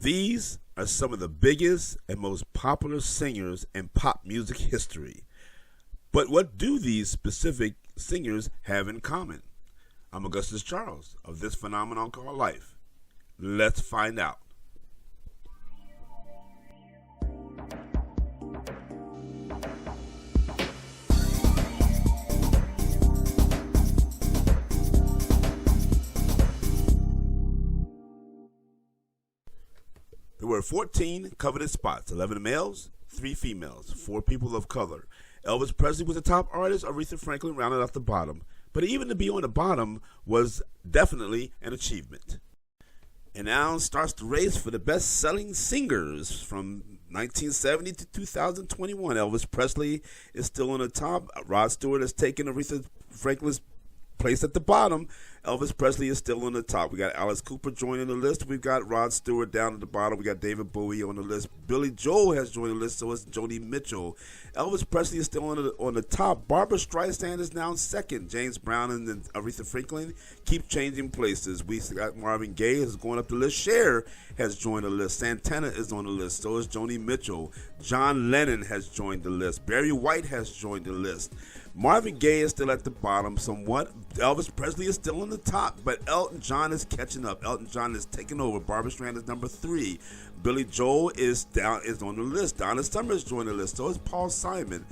These are some of the biggest and most popular singers in pop music history. But what do these specific singers have in common? I'm Augustus Charles of this phenomenon called life. Let's find out. There were 14 coveted spots, 11 males, 3 females, 4 people of color. Elvis Presley was the top artist, Aretha Franklin rounded off the bottom. But even to be on the bottom was definitely an achievement. And now starts the race for the best-selling singers from 1970 to 2021. Elvis Presley is still on the top. Rod Stewart has taken Aretha Franklin's place at the bottom. Elvis Presley is still on the top. We got Alice Cooper joining the list. We've got Rod Stewart down at the bottom. We got David Bowie on the list. Billy Joel has joined the list, so is Joni Mitchell. Elvis Presley is still on the top. Barbra Streisand is now second. James Brown and then Aretha Franklin keep changing places. We got Marvin Gaye is going up the list. Cher has joined the list. Santana is on the list. So is Joni Mitchell. John Lennon has joined the list. Barry White has joined the list. Marvin Gaye is still at the bottom somewhat. Elvis Presley is still on the top, but Elton John is catching up. Elton John is taking over. Barbra Streisand is number 3. Billy Joel is on the list. Donna Summers joined the list. So is Paul Simon.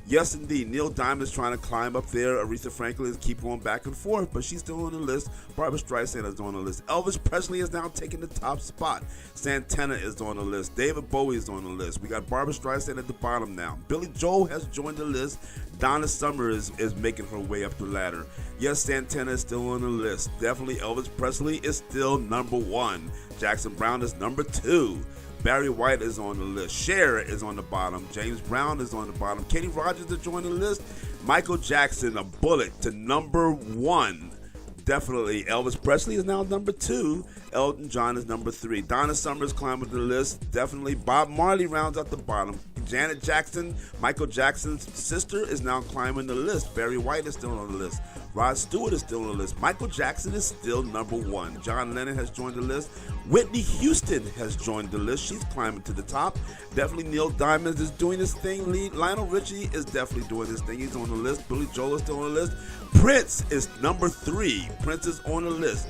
Yes, indeed. Neil Diamond is trying to climb up there. Aretha Franklin is keep going back and forth, but she's still on the list. Barbra Streisand is on the list. Elvis Presley is now taking the top spot. Santana is on the list. David Bowie is on the list. We got Barbra Streisand at the bottom now. Billy Joel has joined the list. Donna Summers is making her way up the ladder. Yes, Santana is still on the list. Definitely Elvis Presley is still number 1. Jackson Browne is number 2. Barry White is on the list. Cher is on the bottom. James Brown is on the bottom. Kenny Rogers to join the list. Michael Jackson, a bullet to number 1. Definitely. Elvis Presley is now number 2. Elton John is number 3. Donna Summers climbing the list. Definitely. Bob Marley rounds out the bottom. Janet Jackson, Michael Jackson's sister, is now climbing the list. Barry White is still on the list. Rod Stewart is still on the list. Michael Jackson is still number 1. John Lennon has joined the list. Whitney Houston has joined the list. She's climbing to the top. Definitely Neil Diamond is doing his thing. Lionel Richie is definitely doing his thing. He's on the list. Billy Joel is still on the list. Prince is number 3. Prince is on the list.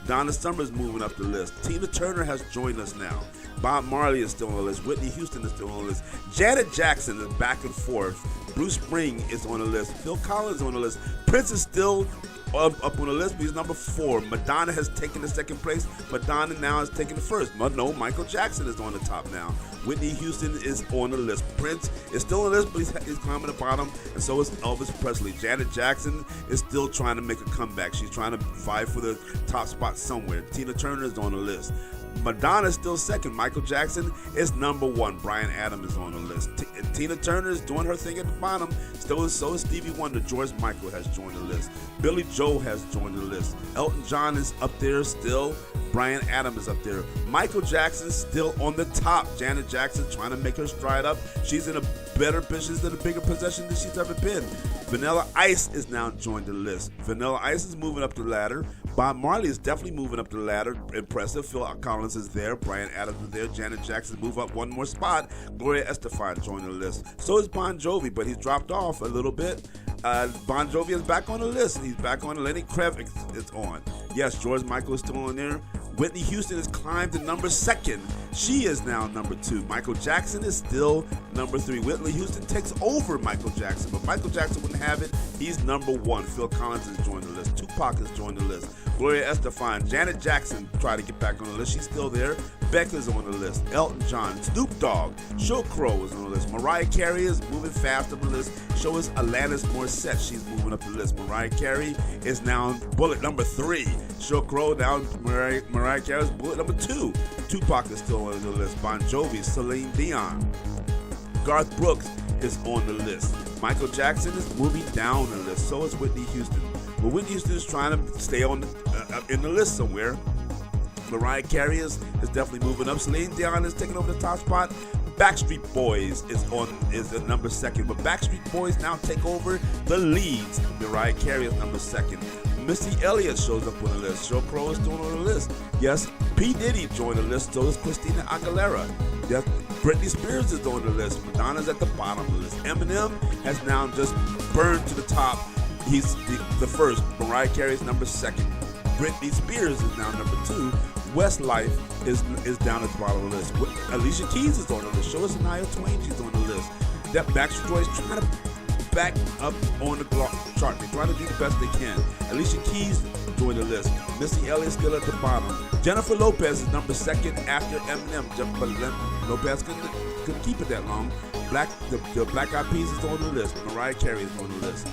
Donna Summers moving up the list. Tina Turner has joined us now. Bob Marley is still on the list. Whitney Houston is still on the list. Janet Jackson is back and forth. Bruce Springsteen is on the list. Phil Collins is on the list. Prince is still up on the list, but he's number 4. Madonna has taken the second place. Madonna now is taking the first. No, Michael Jackson is on the top now. Whitney Houston is on the list. Prince is still on the list, but he's climbing the bottom, and so is Elvis Presley. Janet Jackson is still trying to make a comeback. She's trying to fight for the top spot somewhere. Tina Turner is on the list. Madonna is still second. Michael Jackson is number 1. Bryan Adams is on the list. Tina Turner is doing her thing at the bottom. So is Stevie Wonder. George Michael has joined the list. Billy Joel has joined the list. Elton John is up there still. Bryan Adams is up there. Michael Jackson still on the top. Janet Jackson trying to make her stride up. She's in a better position, in a bigger possession than she's ever been. Vanilla Ice is now joined the list. Vanilla Ice is moving up the ladder. Bob Marley is definitely moving up the ladder. Impressive. Phil Collins is there. Bryan Adams is there. Janet Jackson move up one more spot. Gloria Estefan joined the list. So is Bon Jovi, but he's dropped off a little bit. Bon Jovi is back on the list. He's back on. Lenny Kravitz is on. Yes, George Michael is still on there. Whitney Houston has climbed to number 2. She is now number 2. Michael Jackson is still number 3. Whitney Houston takes over Michael Jackson, but Michael Jackson wouldn't have it. He's number 1. Phil Collins has joined the list. Tupac has joined the list. Gloria Estefan. Janet Jackson tried to get back on the list. She's still there. Beck is on the list. Elton John. Snoop Dogg. Sheryl Crow is on the list. Mariah Carey is moving fast up the list. So is Alanis Morissette. She's moving up the list. Mariah Carey is now bullet number 3. Sheryl Crow down. Mariah Carey is bullet number 2. Tupac is still on the list. Bon Jovi. Celine Dion. Garth Brooks is on the list. Michael Jackson is moving down the list. So is Whitney Houston. But Whitney Houston is trying to stay on in the list somewhere. Mariah Carey is definitely moving up. Celine Dion is taking over the top spot. Backstreet Boys is at number 2. But Backstreet Boys now take over the leads. Mariah Carey is number 2. Missy Elliott shows up on the list. Sheryl Crow is still on the list. Yes, P. Diddy joined the list. So is Christina Aguilera. Yes, Britney Spears is on the list. Madonna's at the bottom of the list. Eminem has now just burned to the top. He's the first. Mariah Carey is number 2nd. Britney Spears is now number 2. Westlife is down at the bottom of the list. Alicia Keys is on the list. So is Shania Twain. She's on the list. That Backstreet Boys trying to back up on the chart. They're trying to do the best they can. Alicia Keys joined the list. Missy Elliott still at the bottom. Jennifer Lopez is number 2nd after Eminem. But Lopez couldn't keep it that long. The Black Eyed Peas is on the list. Mariah Carey is on the list.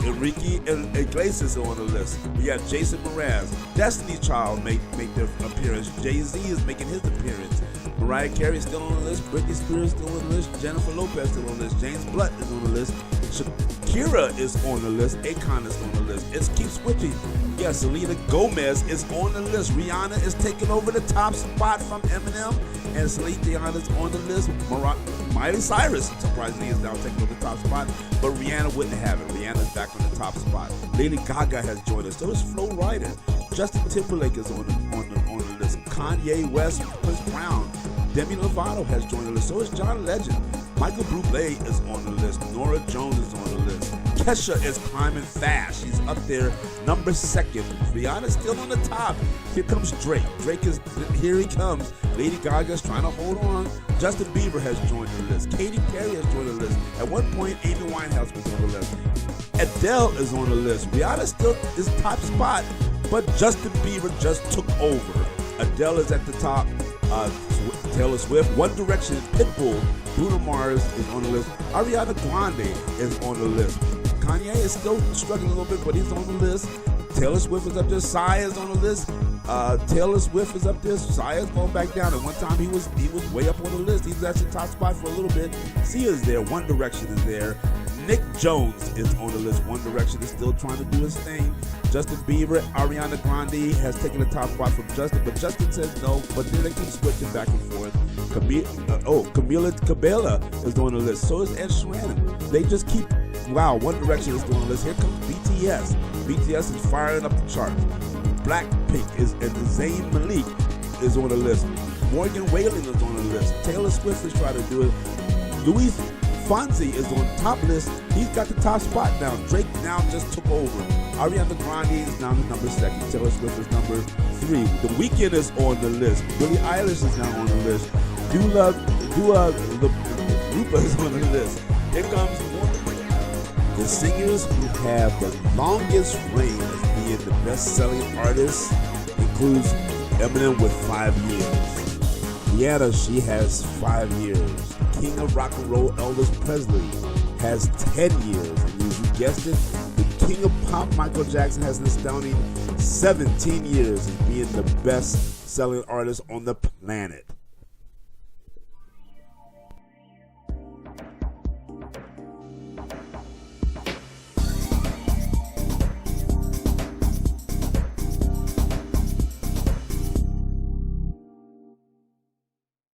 Enrique Iglesias is on the list. We got Jason Mraz. Destiny's Child make their appearance. Jay-Z is making his appearance. Mariah Carey is still on the list. Britney Spears is still on the list. Jennifer Lopez is still on the list. James Blunt is on the list. Shakira is on the list. Akon is on the list. It keeps switching. Yeah, Selena Gomez is on the list. Rihanna is taking over the top spot from Eminem. And Celine Dion is on the list. Miley Cyrus, surprisingly, is now taking over the top spot. But Rihanna wouldn't have it. Rihanna's back on the top spot. Lady Gaga has joined us. So is Flo Rida. Justin Timberlake is on the list. Kanye West, Chris Brown. Demi Lovato has joined the list. So is John Legend. Michael Bublé is on the list. Norah Jones is on the list. Kesha is climbing fast. She's up there, number 2nd. Rihanna's still on the top. Here comes Drake. Here he comes. Lady Gaga's trying to hold on. Justin Bieber has joined the list. Katy Perry has joined the list. At one point, Amy Winehouse was on the list. Adele is on the list. Rihanna still is top spot, but Justin Bieber just took over. Adele is at the top. Taylor Swift, One Direction, Pitbull, Bruno Mars is on the list. Ariana Grande is on the list. Kanye is still struggling a little bit, but he's on the list. Taylor Swift is up there. Psy is on the list. Taylor Swift is up there. Psy is going back down. At one time, he was way up on the list. He was actually top spot for a little bit. Sia is there. One Direction is there. Nick Jones is on the list. One Direction is still trying to do his thing. Justin Bieber, Ariana Grande has taken the top spot from Justin, but Justin says no. But then they keep switching back and forth. Camila Cabello is on the list. So is Ed Sheeran. They just keep. Wow, One Direction is on the list. Here comes BTS. BTS is firing up the charts. Blackpink and Zayn Malik is on the list. Morgan Wallen is on the list. Taylor Swift is trying to do it. Luis Fonsi is on the top list. He's got the top spot now. Drake now just took over. Ariana Grande is now the number 2nd. Taylor Swift is number 3. The Weeknd is on the list. Billie Eilish is now on the list. Dua Lipa is on the list. Here comes the singers who have the longest reign as being the best-selling artists. Includes Eminem with 5 years. Rihanna, she has 5 years. King of rock and roll Elvis Presley has 10 years. And as you guessed it, the king of pop Michael Jackson has an astounding 17 years as being the best-selling artist on the planet.